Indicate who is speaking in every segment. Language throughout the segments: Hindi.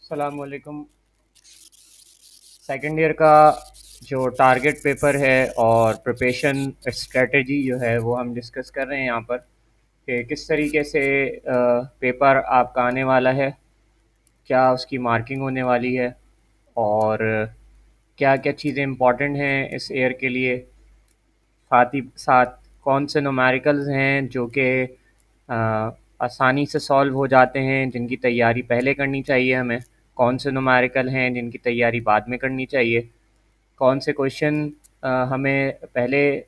Speaker 1: अस्सलाम वालेकुम। सेकेंड ईयर का जो टारगेट पेपर है और प्रिपरेशन स्ट्रेटजी जो है वो हम डिस्कस कर रहे हैं यहाँ पर कि किस तरीके से पेपर आपका आने वाला है, क्या उसकी मार्किंग होने वाली है और क्या क्या चीज़ें इंपॉर्टेंट हैं इस ईयर के लिए। साथ ही साथ कौन से न्यूमेरिकल्स हैं जो कि अ, आसानी से सॉल्व हो जाते हैं, जिनकी तैयारी पहले करनी चाहिए हमें। कौन से न्यूमेरिकल हैं जिनकी तैयारी बाद में करनी चाहिए। कौन से क्वेश्चन हमें पहले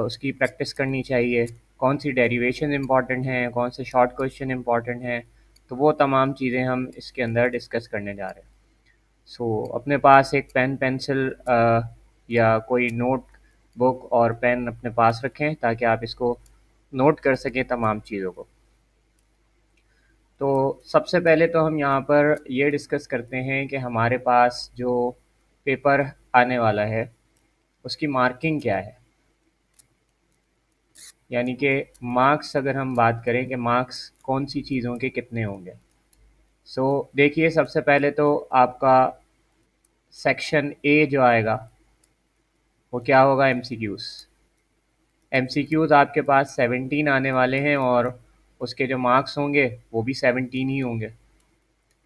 Speaker 1: उसकी प्रैक्टिस करनी चाहिए। कौन सी डेरिवेशन इम्पॉर्टेंट हैं, कौन से शॉर्ट क्वेश्चन इम्पॉर्टेंट हैं। तो वो तमाम चीज़ें हम इसके अंदर डिस्कस करने जा रहे हैं। अपने पास एक पेन पेंसिल या कोई नोट बुक और पेन अपने पास रखें ताकि आप इसको नोट कर सकें तमाम चीज़ों को। तो सबसे पहले तो हम यहाँ पर ये डिस्कस करते हैं कि हमारे पास जो पेपर आने वाला है उसकी मार्किंग क्या है, यानी कि मार्क्स। अगर हम बात करें कि मार्क्स कौन सी चीज़ों के कितने होंगे। देखिए, सबसे पहले तो आपका सेक्शन ए जो आएगा वो क्या होगा, एमसीक्यूज़। एमसीक्यूज़ आपके पास 17 आने वाले हैं और उसके जो मार्क्स होंगे वो भी 17 ही होंगे।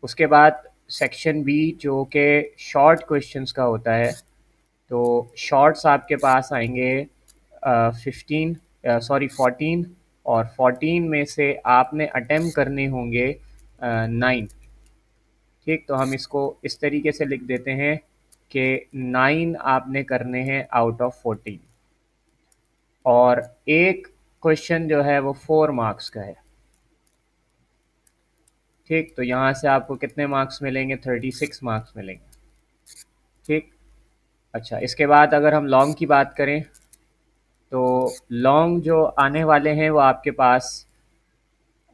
Speaker 1: उसके बाद सेक्शन बी जो कि शॉर्ट क्वेश्चंस का होता है, तो शॉर्ट्स आपके पास आएंगे 14, और 14 में से आपने अटेम्प्ट करने होंगे 9। ठीक, तो हम इसको इस तरीके से लिख देते हैं कि 9 आपने करने हैं आउट ऑफ 14, और एक क्वेश्चन जो है वो 4 मार्क्स का है। ठीक, तो यहाँ से आपको कितने मार्क्स मिलेंगे, 36 मार्क्स मिलेंगे। ठीक, अच्छा, इसके बाद अगर हम लॉन्ग की बात करें तो लॉन्ग जो आने वाले हैं वो आपके पास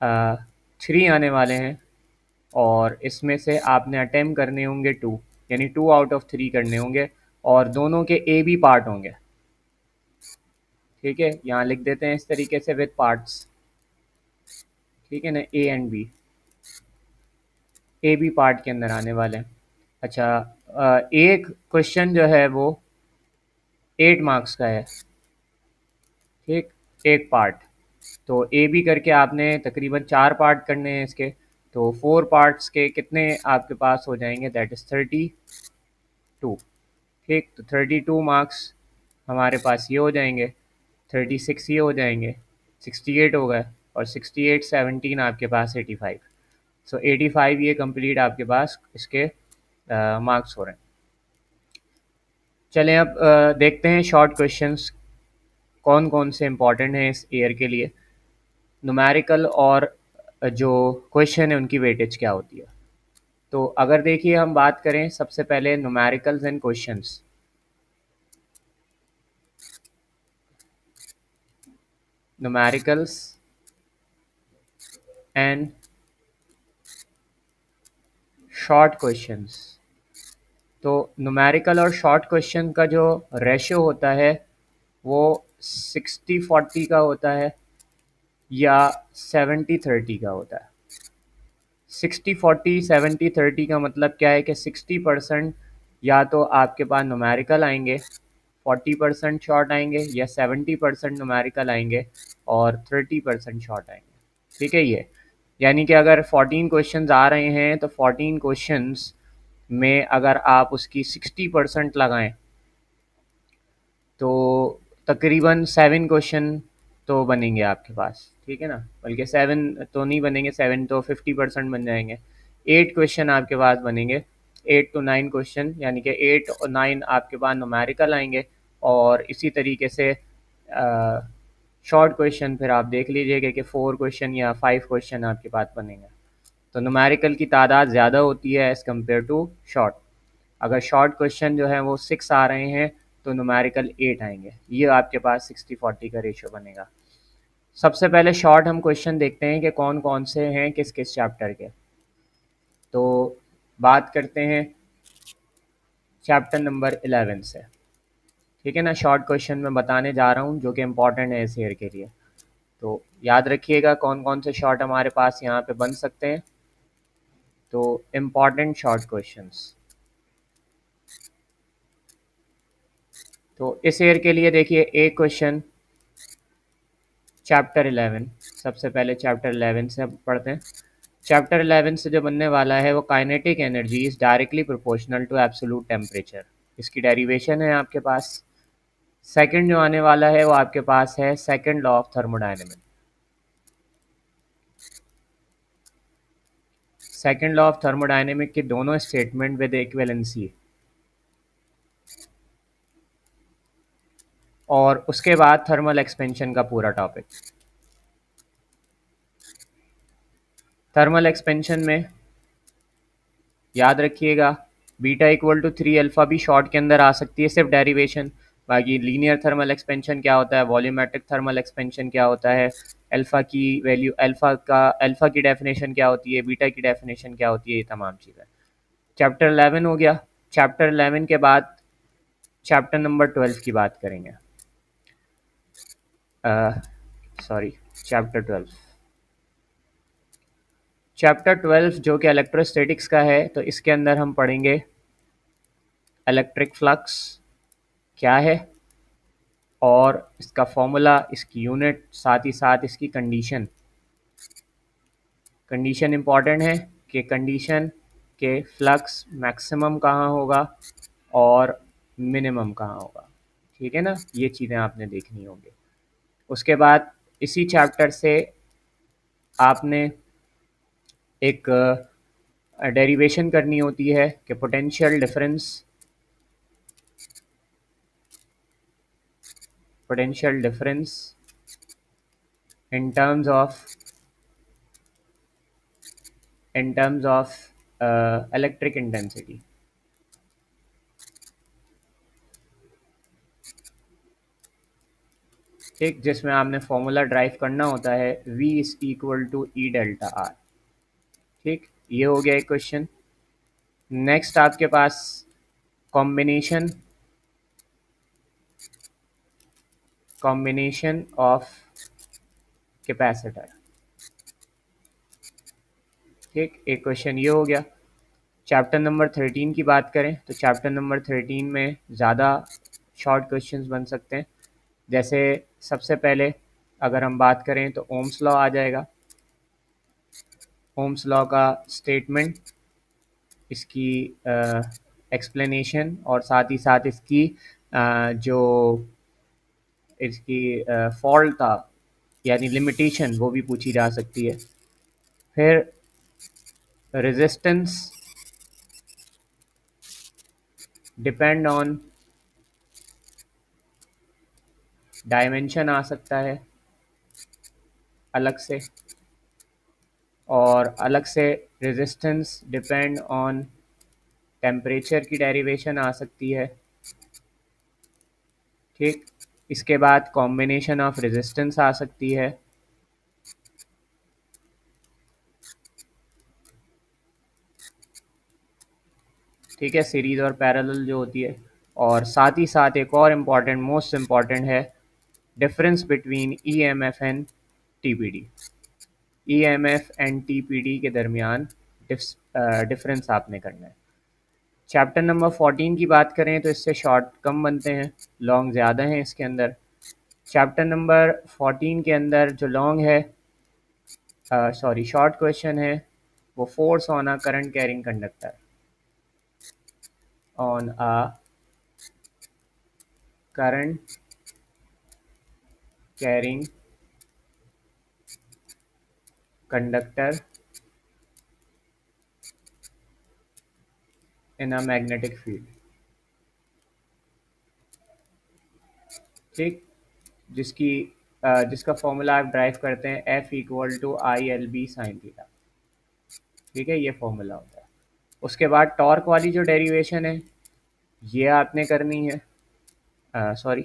Speaker 1: 3 आने वाले हैं, और इसमें से आपने अटेम्प्ट करने होंगे 2, यानी 2 आउट ऑफ 3 करने होंगे, और दोनों के ए बी पार्ट होंगे। ठीक है, यहाँ लिख देते हैं इस तरीके से विद पार्ट्स। ठीक है ना, A and B, A B part के अंदर आने वाले हैं। अच्छा, एक क्वेश्चन जो है वो 8 मार्क्स का है। ठीक, एक पार्ट। तो ए बी करके आपने तकरीबन 4 पार्ट करने हैं इसके, तो 4 पार्ट्स के कितने आपके पास हो जाएंगे, दैट इज़ 32। ठीक, तो 32 मार्क्स हमारे पास ये हो जाएंगे, 36 ये हो जाएंगे, 68 हो गए, और 68 17 आपके पास 85। 85 ये कंप्लीट आपके पास इसके मार्क्स हो रहे हैं। चलें अब देखते हैं शॉर्ट क्वेश्चंस कौन कौन से इंपॉर्टेंट हैं इस ईयर के लिए। न्यूमेरिकल और जो क्वेश्चन है उनकी वेटेज क्या होती है। तो अगर देखिए हम बात करें सबसे पहले numericals and questions. Numericals and short questions. तो न्यूमेरिकल और शॉर्ट क्वेश्चन का जो रेशियो होता है वो 60-40 का होता है या 70-30 का होता है। 60-40, 70-30 का मतलब क्या है कि 60% या तो आपके पास न्यूमेरिकल आएंगे, 40% शॉर्ट आएंगे, या 70% न्यूमेरिकल आएंगे और 30% शॉर्ट आएंगे। ठीक है, ये यानी कि अगर 14 क्वेश्चंस आ रहे हैं तो 14 क्वेश्चंस में अगर आप उसकी 60% लगाएं तो तकरीबन 7 क्वेश्चन तो बनेंगे आपके पास। ठीक है ना, बल्कि 7 तो नहीं बनेंगे, 7 तो 50% बन जाएंगे। 8 क्वेश्चन आपके पास बनेंगे, 8 to 9 क्वेश्चन, यानी कि 8 और 9 आपके पास न्यूमेरिकल आएंगे, और इसी तरीके से शॉर्ट क्वेश्चन फिर आप देख लीजिएगा कि 4 क्वेश्चन या 5 क्वेश्चन आपके पास बनेंगे। तो न्यूमेरिकल की तादाद ज़्यादा होती है एज़ कम्पेयर टू शॉर्ट। अगर शॉर्ट क्वेश्चन जो है वो 6 आ रहे हैं तो न्यूमेरिकल 8 आएंगे। ये आपके पास 60-40 का रेशियो बनेगा। सबसे पहले शॉर्ट हम क्वेश्चन देखते हैं कि कौन कौन से हैं किस किस चैप्टर के। तो बात करते हैं चैप्टर नंबर 11 से। ठीक है ना, शॉर्ट क्वेश्चन मैं बताने जा रहा हूँ जो कि इम्पॉर्टेंट है इस ईयर के लिए। तो याद रखिएगा कौन कौन से शॉर्ट हमारे पास यहाँ पे बन सकते हैं। तो इम्पॉर्टेंट शॉर्ट क्वेश्चंस, तो इस ईयर के लिए देखिए एक क्वेश्चन चैप्टर 11, सबसे पहले चैप्टर 11 से हम पढ़ते हैं। चैप्टर 11 से जो बनने वाला है वो kinetic energy is directly proportional to absolute temperature, इसकी डेरिवेशन है आपके पास। सेकंड जो आने वाला है वो आपके पास है second law of thermodynamics. Second law of thermodynamic के दोनों स्टेटमेंट विद इक्विवेलेंसी, और उसके बाद थर्मल एक्सपेंशन का पूरा टॉपिक। थर्मल एक्सपेंशन में याद रखिएगा बीटा इक्वल टू 3 अल्फा भी शॉर्ट के अंदर आ सकती है, सिर्फ डेरिवेशन। बाकी लीनियर थर्मल एक्सपेंशन क्या होता है, वॉल्यूमेट्रिक थर्मल एक्सपेंशन क्या होता है, अल्फा की वैल्यू, अल्फा की डेफिनेशन क्या होती है, बीटा की डेफिनेशन क्या होती है, ये तमाम चीज़ें। चैप्टर 11 हो गया। चैप्टर 11 के बाद चैप्टर नंबर 12 की बात करेंगे। Sorry, chapter 12। चैप्टर 12 जो कि इलेक्ट्रोस्टैटिक्स का है, तो इसके अंदर हम पढ़ेंगे इलेक्ट्रिक फ्लक्स क्या है और इसका फॉर्मूला, इसकी यूनिट, साथ ही साथ इसकी कंडीशन। कंडीशन इम्पॉर्टेंट है कि कंडीशन के फ्लक्स मैक्सिमम कहाँ होगा और मिनिमम कहाँ होगा, ठीक है ना, ये चीज़ें आपने देखनी होंगी। उसके बाद इसी चैप्टर से आपने एक डेरिवेशन करनी होती है कि potential difference in terms of electric intensity। ठीक, जिसमें आपने फॉर्मूला ड्राइव करना होता है V is equal to E delta R. ठीक, ये हो गया एक क्वेश्चन। नेक्स्ट आपके पास कॉम्बिनेशन ऑफ कैपेसिटर। ठीक, एक क्वेश्चन ये हो गया। चैप्टर नंबर 13 की बात करें तो चैप्टर नंबर 13 में ज़्यादा शॉर्ट क्वेश्चंस बन सकते हैं। जैसे सबसे पहले अगर हम बात करें तो ओम्स लॉ आ जाएगा। ओम्स लॉ का स्टेटमेंट, इसकी एक्सप्लेनेशन और साथ ही साथ इसकी जो इसकी फॉल्ट था यानी लिमिटेशन, वो भी पूछी जा सकती है। फिर रेजिस्टेंस डिपेंड ऑन डायमेंशन आ सकता है अलग से, और अलग से रेजिस्टेंस डिपेंड ऑन टेम्परेचर की डेरिवेशन आ सकती है। ठीक, इसके बाद कॉम्बिनेशन ऑफ रेजिस्टेंस आ सकती है। ठीक है, सीरीज और पैरेलल जो होती है। और साथ ही साथ एक और इम्पॉर्टेंट, मोस्ट इम्पॉर्टेंट है difference between EMF and TPD. EMF and TPD के दरमियान डिफरेंस आपने करना है। चैप्टर नंबर 14 की बात करें तो इससे शॉर्ट कम बनते हैं, लॉन्ग ज़्यादा हैं इसके अंदर। चैप्टर नंबर 14 के अंदर जो लॉन्ग है, सॉरी शॉर्ट क्वेश्चन है, वो force on a current carrying conductor, on a current carrying conductor in a magnetic field. ठीक, जिसका फॉर्मूला आप ड्राइव करते हैं F equal to I L B sine theta. ठीक है, ये फॉर्मूला होता है। उसके बाद टॉर्क वाली जो डेरिवेशन है ये आपने करनी है, सॉरी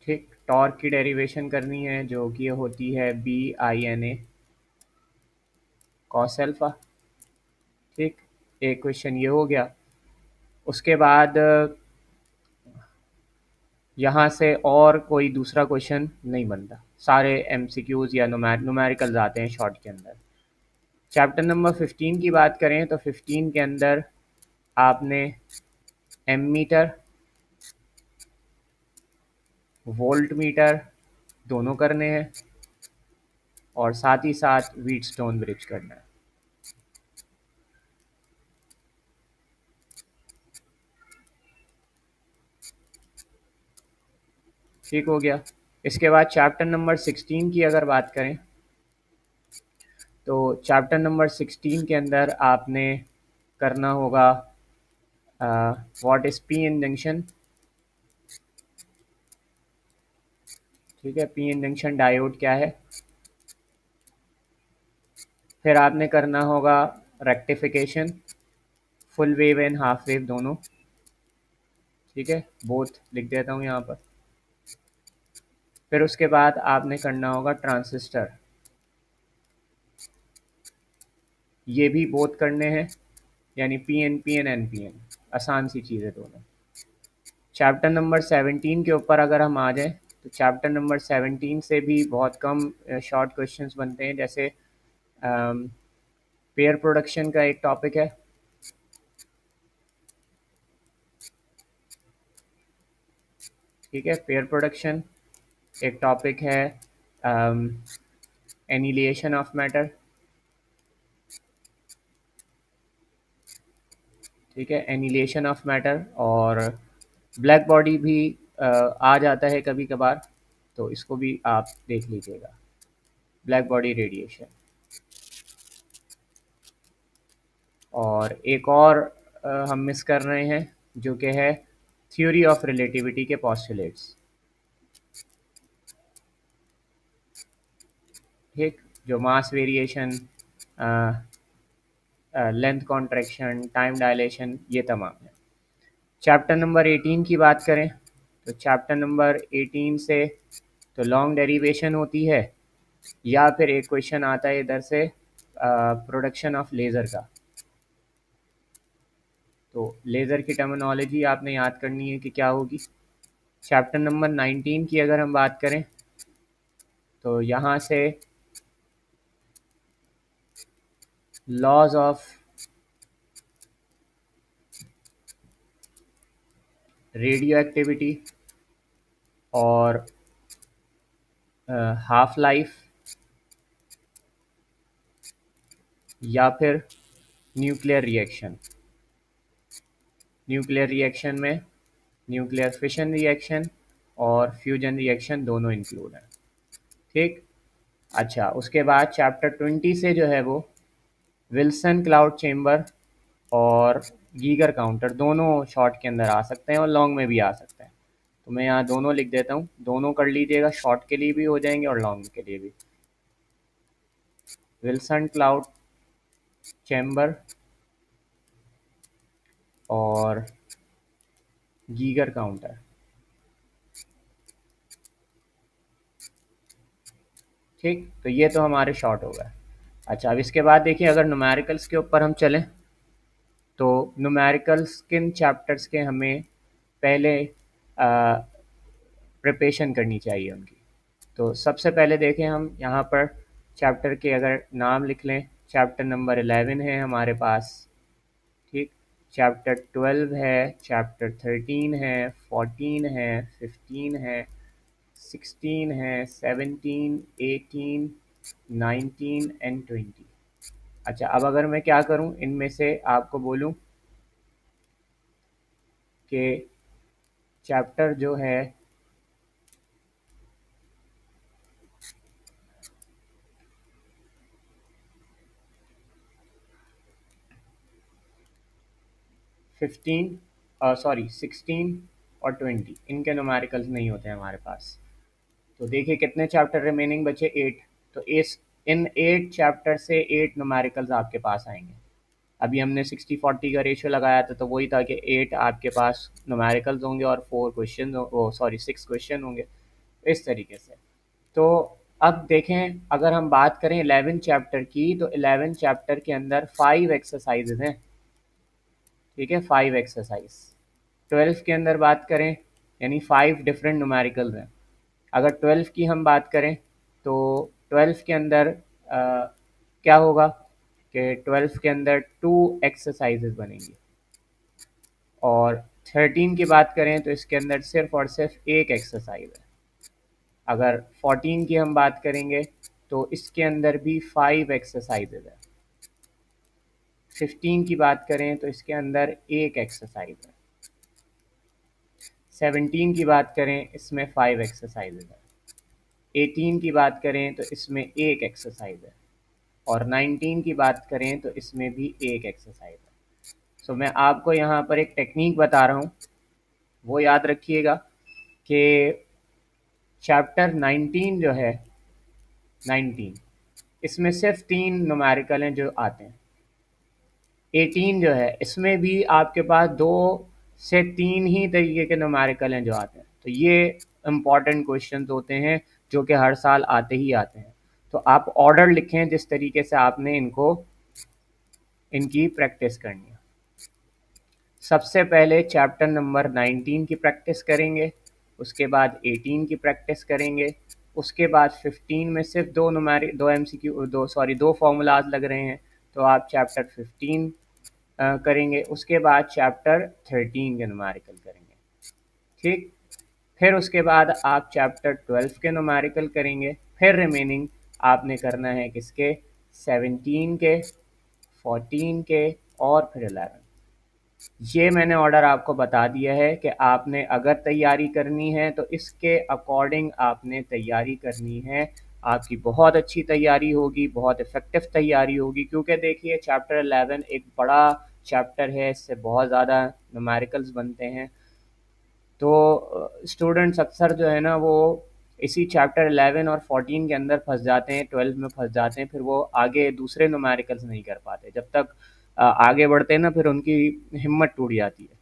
Speaker 1: ठीक, टॉर्क की डेरिवेशन करनी है जो कि होती है B I N A cos alpha. ठीक, एक क्वेश्चन ये हो गया। उसके बाद यहाँ से और कोई दूसरा क्वेश्चन नहीं बनता। सारे एमसीक्यूज़ या न्यूमेरिकल्स आते हैं शॉर्ट के अंदर। चैप्टर नंबर 15 की बात करें तो 15 के अंदर आपने एमीटर, वोल्ट मीटर दोनों करने हैं और साथ ही साथ व्हीटस्टोन ब्रिज करना है। ठीक हो गया। इसके बाद चैप्टर नंबर 16 की अगर बात करें तो चैप्टर नंबर 16 के अंदर आपने करना होगा what is P N junction. ठीक है, पी एन जंक्शन डायोड क्या है। फिर आपने करना होगा rectification, full wave and half wave दोनों। ठीक है, बोथ लिख देता हूँ यहाँ पर। फिर उसके बाद आपने करना होगा ट्रांसिस्टर, ये भी बोथ करने हैं, यानी P N N P N. आसान सी चीज़ें दोनों। चैप्टर नंबर 17 के ऊपर अगर हम आ जाएं तो चैप्टर नंबर 17 से भी बहुत कम शॉर्ट क्वेश्चंस बनते हैं। जैसे पेयर प्रोडक्शन का एक टॉपिक है। ठीक है, पेयर प्रोडक्शन एक टॉपिक है। एनिलिएशन ऑफ मैटर। ठीक है, एनिलिएशन ऑफ मैटर और ब्लैक बॉडी भी आ जाता है कभी कभार, तो इसको भी आप देख लीजिएगा, ब्लैक बॉडी रेडिएशन। और एक और हम मिस कर रहे हैं जो कि है थ्योरी ऑफ रिलेटिविटी के पोस्टुलेट्स। ठीक, जो mass variation, length contraction, time dilation, ये तमाम है। चैप्टर नंबर 18 की बात करें तो चैप्टर नंबर 18 से तो लॉन्ग डेरिवेशन होती है, या फिर एक क्वेश्चन आता है इधर से प्रोडक्शन ऑफ लेज़र का। तो लेज़र की टर्मिनोलॉजी आपने याद करनी है कि क्या होगी। चैप्टर नंबर 19 की अगर हम बात करें तो यहाँ से लॉज ऑफ रेडियो एक्टिविटी और हाफ लाइफ, या फिर न्यूक्लियर रिएक्शन। न्यूक्लियर रिएक्शन में न्यूक्लियर फिशन रिएक्शन और फ्यूजन रिएक्शन दोनों इंक्लूड हैं। ठीक, अच्छा, उसके बाद चैप्टर 20 से जो है वो विल्सन क्लाउड चेम्बर और गीगर काउंटर दोनों शॉर्ट के अंदर आ सकते हैं और लॉन्ग में भी आ सकते हैं। तो मैं यहाँ दोनों लिख देता हूँ, दोनों कर लीजिएगा, शॉर्ट के लिए भी हो जाएंगे और लॉन्ग के लिए भी। विल्सन क्लाउड चैम्बर और गीगर काउंटर। ठीक, तो ये तो हमारे शॉर्ट हो गए। अच्छा, अब इसके बाद देखिए, अगर न्यूमेरिकल्स के ऊपर हम चलें तो न्यूमेरिकल्स किन चैप्टर्स के हमें पहले प्रिपरेशन करनी चाहिए उनकी। तो सबसे पहले देखें हम यहाँ पर चैप्टर के अगर नाम लिख लें, चैप्टर नंबर 11 है हमारे पास। ठीक, चैप्टर 12 है, चैप्टर 13 है, 14 है, 15 है, 16 है, 17, 18, 19 एंड 20। अच्छा, अब अगर मैं क्या करूं, इनमें से आपको बोलूं कि चैप्टर जो है 16 और 20 इनके न्यूमेरिकल्स नहीं होते हैं हमारे पास। तो देखिए कितने चैप्टर रिमेनिंग बचे, 8। तो इस इन 8 चैप्टर से 8 न्यूमेरिकल्स आपके पास आएंगे। अभी हमने 60-40 का रेशियो लगाया था, तो वही था कि 8 आपके पास न्यूमेरिकल्स होंगे और 4 क्वेश्चन, 6 क्वेश्चन होंगे, इस तरीके से। तो अब देखें, अगर हम बात करें 11 चैप्टर की, तो 11 चैप्टर के अंदर 5 एक्सरसाइजेज हैं। ठीक है, 5 एक्सरसाइज। 12 के अंदर बात करें, यानी 5 डिफरेंट न्यूमेरिकल्स हैं। अगर 12 की हम बात करें तो 12 के अंदर क्या होगा कि 12 के अंदर 2 एक्सरसाइजेज बनेंगी, और 13 की बात करें तो इसके अंदर सिर्फ और सिर्फ एक एक्सरसाइज है। अगर 14 की हम बात करेंगे तो इसके अंदर भी 5 एक्सरसाइजेज है। 15 की बात करें तो इसके अंदर एक एक्सरसाइज है। 17 की बात करें इसमें 5 एक्सरसाइजेज है। 18 की बात करें तो इसमें एक एक्सरसाइज है, और 19 की बात करें तो इसमें भी एक एक्सरसाइज है। सो मैं आपको यहाँ पर एक टेक्निक बता रहा हूँ, वो याद रखिएगा कि चैप्टर 19 जो है, 19 इसमें सिर्फ 3 न्यूमेरिकल हैं जो आते हैं। 18 जो है इसमें भी आपके पास 2 से 3 ही तरीके के न्यूमेरिकल हैं जो आते हैं। तो ये इम्पॉर्टेंट क्वेश्चन होते हैं जो कि हर साल आते ही आते हैं। तो आप ऑर्डर लिखें जिस तरीके से आपने इनकी प्रैक्टिस करनी है। सबसे पहले चैप्टर नंबर 19 की प्रैक्टिस करेंगे, उसके बाद 18 की प्रैक्टिस करेंगे, उसके बाद 15 में सिर्फ दो MCQ दो फॉर्मूलाज लग रहे हैं, तो आप चैप्टर 15 करेंगे, उसके बाद चैप्टर 13 के न्यूमेरिकल करेंगे। ठीक, फिर उसके बाद आप चैप्टर 12 के न्यूमेरिकल करेंगे, फिर रिमेनिंग आपने करना है किसके, 17 के, 14 के और फिर 11। ये मैंने ऑर्डर आपको बता दिया है कि आपने अगर तैयारी करनी है तो इसके अकॉर्डिंग आपने तैयारी करनी है। आपकी बहुत अच्छी तैयारी होगी, बहुत इफ़ेक्टिव तैयारी होगी, क्योंकि देखिए चैप्टर 11 एक बड़ा चैप्टर है, इससे बहुत ज़्यादा न्यूमेरिकल्स बनते हैं। तो स्टूडेंट्स अक्सर जो है ना वो इसी चैप्टर 11 और 14 के अंदर फंस जाते हैं, 12 में फंस जाते हैं, फिर वो आगे दूसरे न्यूमेरिकल्स नहीं कर पाते। जब तक आगे बढ़ते हैं ना फिर उनकी हिम्मत टूट जाती है।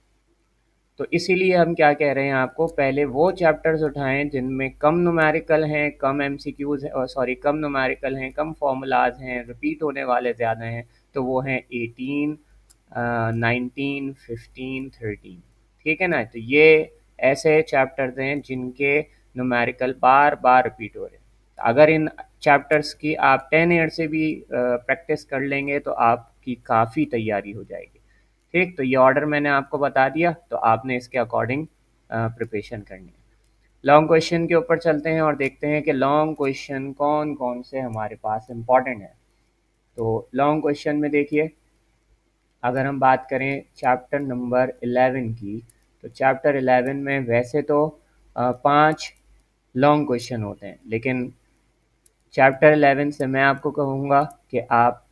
Speaker 1: तो इसीलिए हम क्या कह रहे हैं आपको, पहले वो चैप्टर्स उठाएं जिनमें कम न्यूमेरिकल हैं, कम MCQs हैं, कम न्यूमेरिकल हैं, कम फार्मूलाज हैं, रिपीट होने वाले ज़्यादा हैं। तो वो हैं 18, 19, 15, 13। ठीक है ना। तो ये ऐसे चैप्टर्स हैं जिनके न्यूमेरिकल बार बार रिपीट हो रहे हैं। अगर इन चैप्टर्स की आप 10 ईयर से भी प्रैक्टिस कर लेंगे तो आपकी काफ़ी तैयारी हो जाएगी। ठीक, तो ये ऑर्डर मैंने आपको बता दिया, तो आपने इसके अकॉर्डिंग प्रिपरेशन करनी है। लॉन्ग क्वेश्चन के ऊपर चलते हैं और देखते हैं कि लॉन्ग क्वेश्चन कौन कौन से हमारे पास इम्पॉर्टेंट है। तो लॉन्ग क्वेश्चन में देखिए, अगर हम बात करें चैप्टर नंबर 11 की, तो चैप्टर 11 में वैसे तो 5 लॉन्ग क्वेश्चन होते हैं, लेकिन चैप्टर 11 से मैं आपको कहूँगा कि आप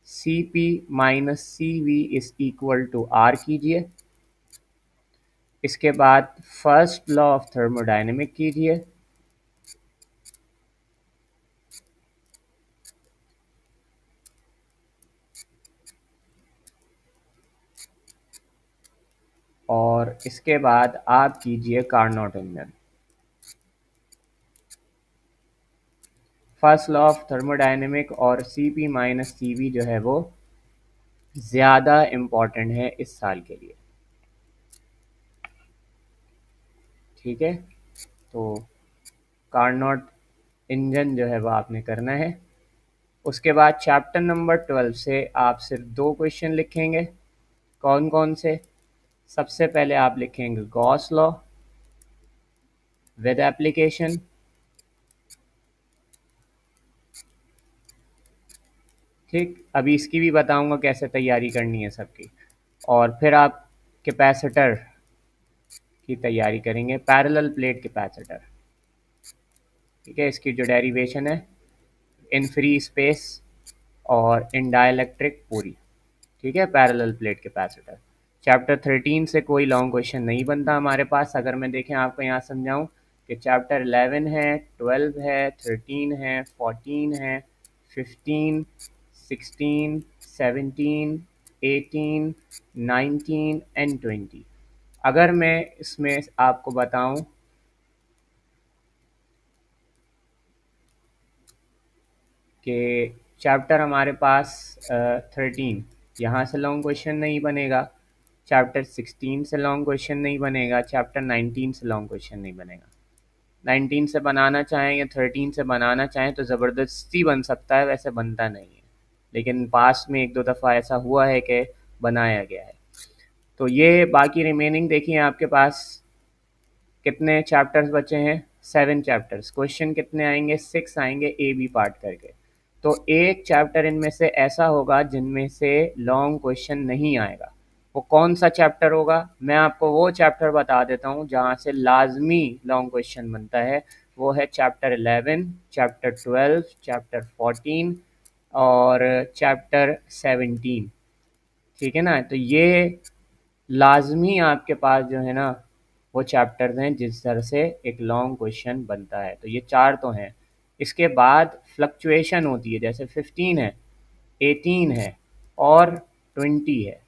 Speaker 1: CP minus CV is equal to R कीजिए। इसके बाद फर्स्ट लॉ ऑफ थर्मोडायनेमिक कीजिए। और इसके बाद आप कीजिए Carnot engine. First law of thermodynamic और CP माइनस CV जो है वो ज़्यादा इम्पॉर्टेंट है इस साल के लिए। ठीक है, तो कार्नोट इंजन जो है वो आपने करना है। उसके बाद चैप्टर नंबर 12 से आप सिर्फ 2 क्वेश्चन लिखेंगे। कौन कौन से? सबसे पहले आप लिखेंगे गॉस लॉ विद एप्लीकेशन। ठीक, अभी इसकी भी बताऊंगा कैसे तैयारी करनी है सबकी। और फिर आप कैपेसिटर की तैयारी करेंगे, पैरेलल प्लेट कैपेसिटर। ठीक है, इसकी जो डेरिवेशन है इन फ्री स्पेस और इन डाइलेक्ट्रिक पूरी। ठीक है, पैरेलल प्लेट कैपेसिटर। चैप्टर 13 से कोई लॉन्ग क्वेश्चन नहीं बनता हमारे पास। अगर मैं देखें आपको यहाँ समझाऊँ कि चैप्टर 11 है, 12 है, 13 है, 14 है, 15, 16, 17, 18, 19 एंड 20। अगर मैं इसमें आपको बताऊं कि चैप्टर हमारे पास 13, यहाँ से लॉन्ग क्वेश्चन नहीं बनेगा। चैप्टर 16 से लॉन्ग क्वेश्चन नहीं बनेगा। चैप्टर 19 से लॉन्ग क्वेश्चन नहीं बनेगा। 19 से बनाना चाहें या 13 से बनाना चाहें तो ज़बरदस्ती बन सकता है, वैसे बनता नहीं है, लेकिन पास्ट में एक दो दफ़ा ऐसा हुआ है कि बनाया गया है। तो ये बाकी रिमेनिंग देखिए आपके पास कितने चैप्टर्स बचे हैं, 7 चैप्टर्स। क्वेश्चन कितने आएंगे, 6 आएंगे ए बी पार्ट करके। तो एक चैप्टर इनमें से ऐसा होगा जिनमें से लॉन्ग क्वेश्चन नहीं आएगा। वो कौन सा चैप्टर होगा, मैं आपको वो चैप्टर बता देता हूँ जहाँ से लाजमी लॉन्ग क्वेश्चन बनता है। वो है चैप्टर 11, चैप्टर 12, चैप्टर 14 और चैप्टर 17। ठीक है ना, तो ये लाजमी आपके पास जो है ना वो चैप्टर्स हैं जिस तरह से एक लॉन्ग क्वेश्चन बनता है। तो ये 4 तो हैं। इसके बाद फ्लक्चुएशन होती है, जैसे 15 है, 18 है और 20 है।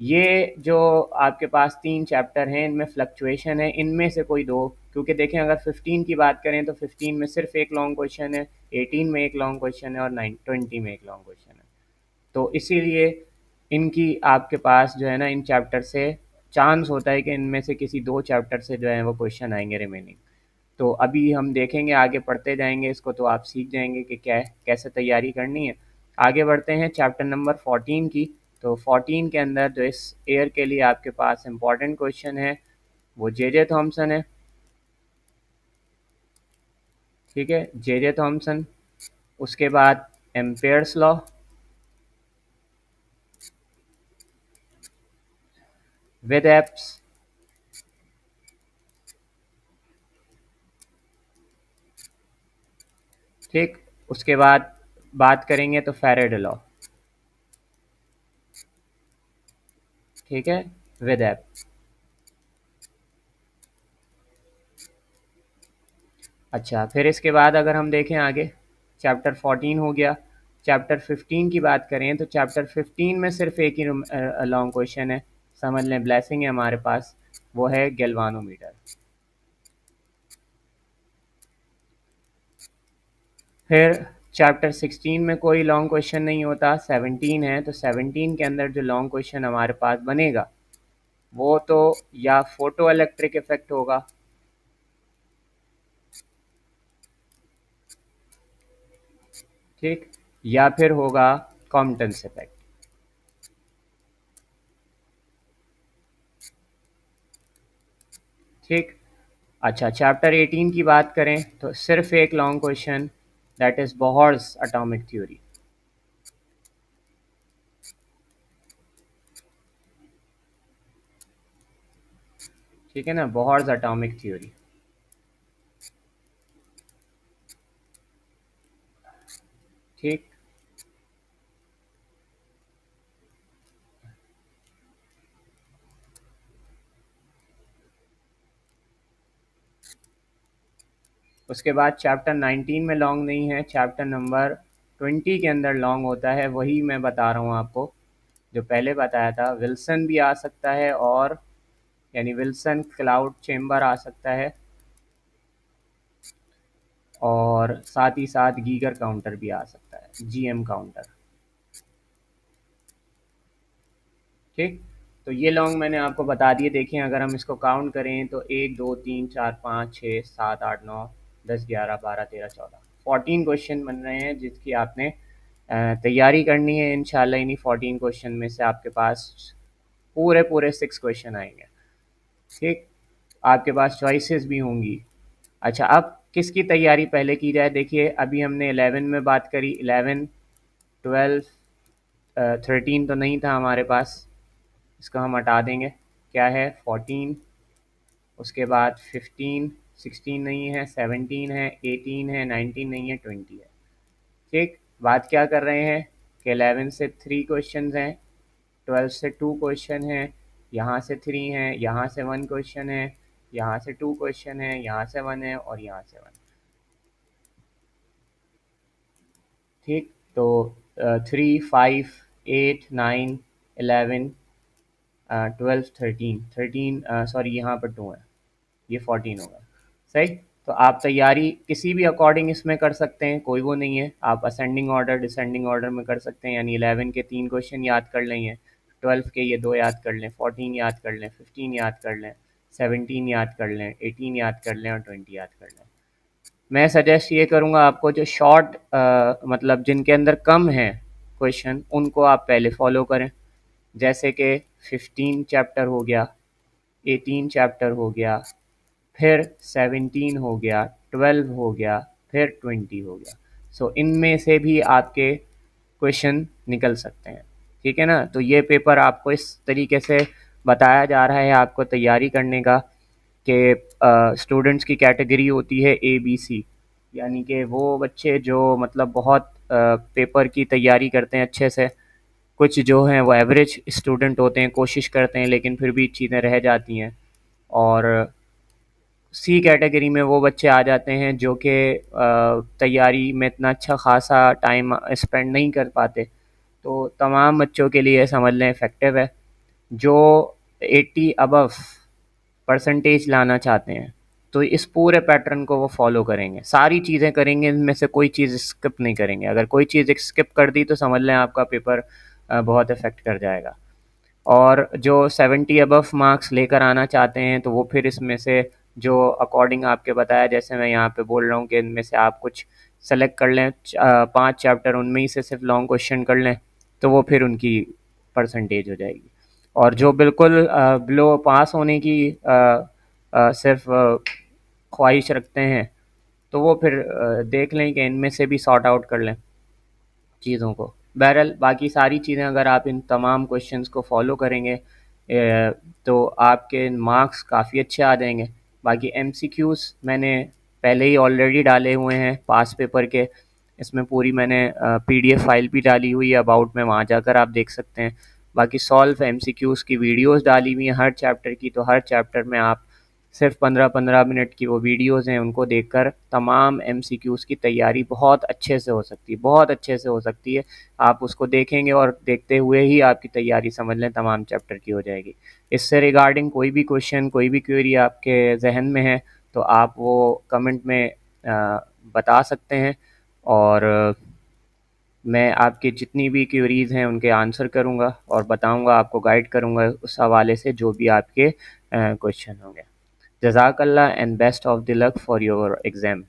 Speaker 1: ये जो आपके पास 3 चैप्टर हैं इनमें फ्लक्चुएशन है, इनमें से कोई दो, क्योंकि देखें अगर 15 की बात करें तो 15 में सिर्फ एक लॉन्ग क्वेश्चन है, 18 में एक लॉन्ग क्वेश्चन है और 20 में एक लॉन्ग क्वेश्चन है। तो इसीलिए इनकी आपके पास जो है ना इन चैप्टर से चांस होता है कि इनमें से किसी 2 चैप्टर से जो है वो क्वेश्चन आएंगे रिमेनिंग। तो अभी हम देखेंगे, आगे पढ़ते जाएंगे इसको, तो आप सीख जाएंगे कि क्या कैसे तैयारी करनी है। आगे बढ़ते हैं चैप्टर नंबर 14 की। तो 14 के अंदर जो इस ईयर के लिए आपके पास इम्पॉर्टेंट क्वेश्चन है वो जे थॉमसन है। ठीक है, जे थॉमसन। उसके बाद एम्पेयर्स लॉ, विद एप्स, ठीक। उसके बाद बात करेंगे तो फैराडे लॉ, ठीक है, विद ऐप। अच्छा, फिर इसके बाद अगर हम देखें आगे, चैप्टर 14 हो गया। चैप्टर 15 की बात करें तो चैप्टर 15 में सिर्फ एक ही लॉन्ग क्वेश्चन है, समझ लें ब्लेसिंग है हमारे पास, वो है गैल्वानोमीटर। फिर चैप्टर 16 में कोई लॉन्ग क्वेश्चन नहीं होता, 17 है, तो 17 के अंदर जो लॉन्ग क्वेश्चन हमारे पास बनेगा वो तो या फोटो इलेक्ट्रिक इफेक्ट होगा, ठीक, या फिर होगा कॉम्पटन्स इफेक्ट। ठीक। अच्छा, चैप्टर 18 की बात करें तो सिर्फ एक long question, that is Bohr's atomic theory. ठीक है ना, बोहर्स एटॉमिक थ्योरी। ठीक। उसके बाद चैप्टर 19 में लॉन्ग नहीं है, चैप्टर नंबर 20 के अंदर लॉन्ग होता है, वही मैं बता रहा हूँ आपको जो पहले बताया था। विल्सन भी आ सकता है, और यानी विल्सन क्लाउड चेम्बर आ सकता है, और साथ ही साथ गीगर काउंटर भी आ सकता है, जीएम काउंटर। ठीक। तो ये लॉन्ग मैंने आपको बता दिए। देखें अगर हम इसको काउंट करें तो 1 2 3 4 5 6 7 8 9 10 11 12 13 14 14 क्वेश्चन बन रहे हैं जिसकी आपने तैयारी करनी है। इंशाल्लाह इन्हीं 14 क्वेश्चन में से आपके पास पूरे पूरे 6 क्वेश्चन आएंगे। ठीक। आपके पास चॉइसेस भी होंगी। अच्छा, अब किसकी तैयारी पहले की जाए, देखिए अभी हमने 11 में बात करी, 11, 12, 13 तो नहीं था हमारे पास, इसको हम हटा देंगे। क्या है, 14। उसके बाद 15, 16 नहीं है, 17 है, 18 है, 19 नहीं है, 20 है। ठीक। बात क्या कर रहे हैं कि 11 से 3 क्वेश्चन हैं, 12 से 2 क्वेश्चन हैं, यहाँ से 3 हैं, यहाँ से 1 क्वेश्चन है, यहाँ से 2 क्वेश्चन है, यहाँ से 1 है और यहाँ से 1। ठीक। तो 3, 5, 8, 9, 11, 12, 13, 13, सॉरी यहाँ पर 2 है, ये 14 होगा। सही। तो आप तैयारी किसी भी अकॉर्डिंग इसमें कर सकते हैं, कोई वो नहीं है। आप असेंडिंग ऑर्डर डिसेंडिंग ऑर्डर में कर सकते हैं, यानी 11 के 3 क्वेश्चन याद कर लें, 12 के ये 2 याद कर लें, 14 याद कर लें, 15 याद कर लें, 17 याद कर लें, 18 याद कर लें और 20 याद कर लें। मैं सजेस्ट ये करूँगा आपको जो शॉर्ट मतलब जिनके अंदर कम है क्वेश्चन, उनको आप पहले फॉलो करें। जैसे कि 15 चैप्टर हो गया, 18 चैप्टर हो गया, फिर 17 हो गया, 12 हो गया, फिर 20 हो गया। सो इनमें से भी आपके क्वेश्चन निकल सकते हैं, ठीक है ना। तो ये पेपर आपको इस तरीके से बताया जा रहा है आपको तैयारी करने का कि स्टूडेंट्स की कैटेगरी होती है ABC, यानी कि वो बच्चे जो मतलब बहुत पेपर की तैयारी करते हैं अच्छे से। कुछ जो हैं वो एवरेज स्टूडेंट होते हैं, कोशिश करते हैं लेकिन फिर भी चीज़ें रह जाती हैं। और C कैटेगरी में वो बच्चे आ जाते हैं जो कि तैयारी में इतना अच्छा खासा टाइम स्पेंड नहीं कर पाते। तो तमाम बच्चों के लिए समझ लें इफ़ेक्टिव है। जो 80 अबव परसेंटेज लाना चाहते हैं तो इस पूरे पैटर्न को वो फॉलो करेंगे, सारी चीज़ें करेंगे, इनमें से कोई चीज़ स्किप नहीं करेंगे। अगर कोई चीज़ स्किप कर दी तो समझ लें आपका पेपर बहुत इफ़ेक्ट कर जाएगा। और जो 70 अबव मार्क्स लेकर आना चाहते हैं तो वो फिर इसमें से जो अकॉर्डिंग आपके बताया, जैसे मैं यहाँ पे बोल रहा हूँ कि इनमें से आप कुछ सेलेक्ट कर लें, 5 चैप्टर उनमें ही से सिर्फ लॉन्ग क्वेश्चन कर लें, तो वो फिर उनकी परसेंटेज हो जाएगी। और जो बिल्कुल बिलो पास होने की सिर्फ ख्वाहिश रखते हैं तो वो फिर देख लें कि इनमें से भी सॉर्ट आउट कर लें चीज़ों को। बहरहाल बाकी सारी चीज़ें अगर आप इन तमाम क्वेश्चंस को फॉलो करेंगे तो आपके मार्क्स काफ़ी अच्छे आ जाएंगे। बाकी MCQs मैंने पहले ही ऑलरेडी डाले हुए हैं पास पेपर के, इसमें पूरी मैंने PDF फाइल भी डाली हुई है अबाउट में, वहाँ जाकर आप देख सकते हैं। बाकी सॉल्व MCQs की वीडियोस डाली हुई हैं हर चैप्टर की, तो हर चैप्टर में आप सिर्फ 15-15 मिनट की वो वीडियोस हैं, उनको देखकर तमाम MCQs की तैयारी बहुत अच्छे से हो सकती है, बहुत अच्छे से हो सकती है। आप उसको देखेंगे और देखते हुए ही आपकी तैयारी समझ लें तमाम चैप्टर की हो जाएगी। इससे रिगार्डिंग कोई भी क्वेश्चन, कोई भी क्वेरी आपके जहन में है तो आप वो कमेंट में बता सकते हैं, और मैं आपकी जितनी भी क्वेरीज़ हैं उनके आंसर करूँगा और बताऊँगा, आपको गाइड करूँगा उस हवाले से जो भी आपके क्वेश्चन होंगे। जज़ाकल्लाह and best of the luck for your exam.